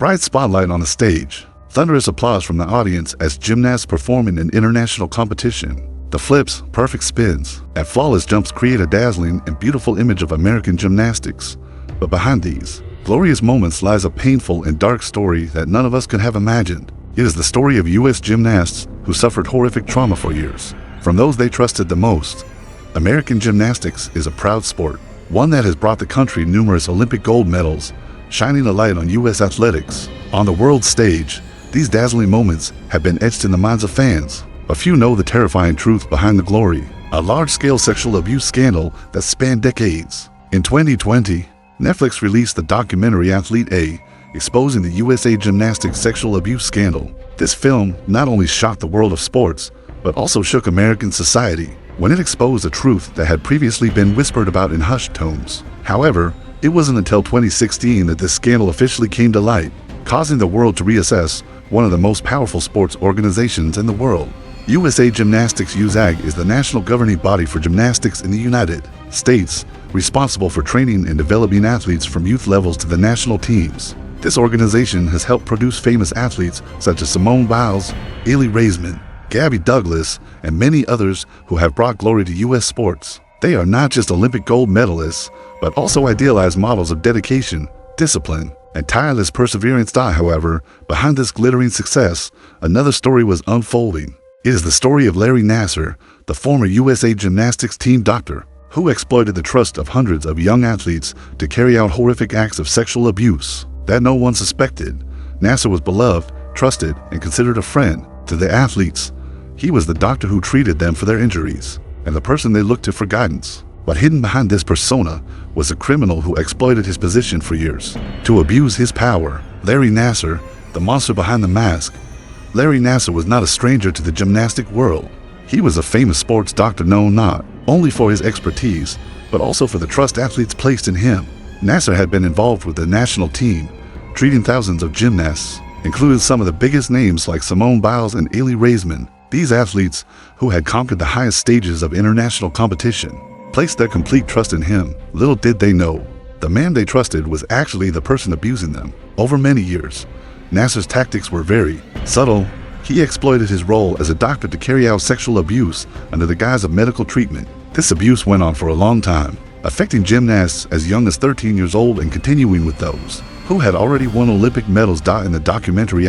Bright spotlight on the stage. Thunderous applause from the audience as gymnasts perform in an international competition. The flips, perfect spins, and flawless jumps create a dazzling and beautiful image of American gymnastics. But behind these glorious moments lies a painful and dark story that none of us could have imagined. It is the story of U.S. gymnasts who suffered horrific trauma for years from those they trusted the most. American gymnastics is a proud sport, one that has brought the country numerous Olympic gold medals, shining a light on U.S. athletics. On the world stage, these dazzling moments have been etched in the minds of fans, but few know the terrifying truth behind the glory. A large-scale sexual abuse scandal that spanned decades. In 2020, Netflix released the documentary Athlete A, exposing the USA Gymnastics sexual abuse scandal. This film not only shocked the world of sports, but also shook American society when it exposed a truth that had previously been whispered about in hushed tones. However, it wasn't until 2016 that this scandal officially came to light, causing the world to reassess one of the most powerful sports organizations in the world. USA Gymnastics USAG is the national governing body for gymnastics in the United States, responsible for training and developing athletes from youth levels to the national teams. This organization has helped produce famous athletes such as Simone Biles, Ailey Raisman, Gabby Douglas, and many others who have brought glory to U.S. sports. They are not just Olympic gold medalists, but also idealized models of dedication, discipline, and tireless perseverance. However, behind this glittering success, another story was unfolding. It is the story of Larry Nassar, the former USA Gymnastics team doctor, who exploited the trust of hundreds of young athletes to carry out horrific acts of sexual abuse that no one suspected. Nassar was beloved, trusted, and considered a friend to the athletes. He was the doctor who treated them for their injuries, and the person they looked to for guidance. But hidden behind this persona was a criminal who exploited his position for years to abuse his power. Larry Nassar, the monster behind the mask. Larry Nassar was not a stranger to the gymnastic world. He was a famous sports doctor known not only for his expertise, but also for the trust athletes placed in him. Nassar had been involved with the national team, treating thousands of gymnasts, including some of the biggest names like Simone Biles and Ailey Raisman. These athletes, who had conquered the highest stages of international competition, placed their complete trust in him. Little did they know, the man they trusted was actually the person abusing them. Over many years, Nassar's tactics were very subtle. He exploited his role as a doctor to carry out sexual abuse under the guise of medical treatment. This abuse went on for a long time, affecting gymnasts as young as 13 years old and continuing with those who had already won Olympic medals. In the documentary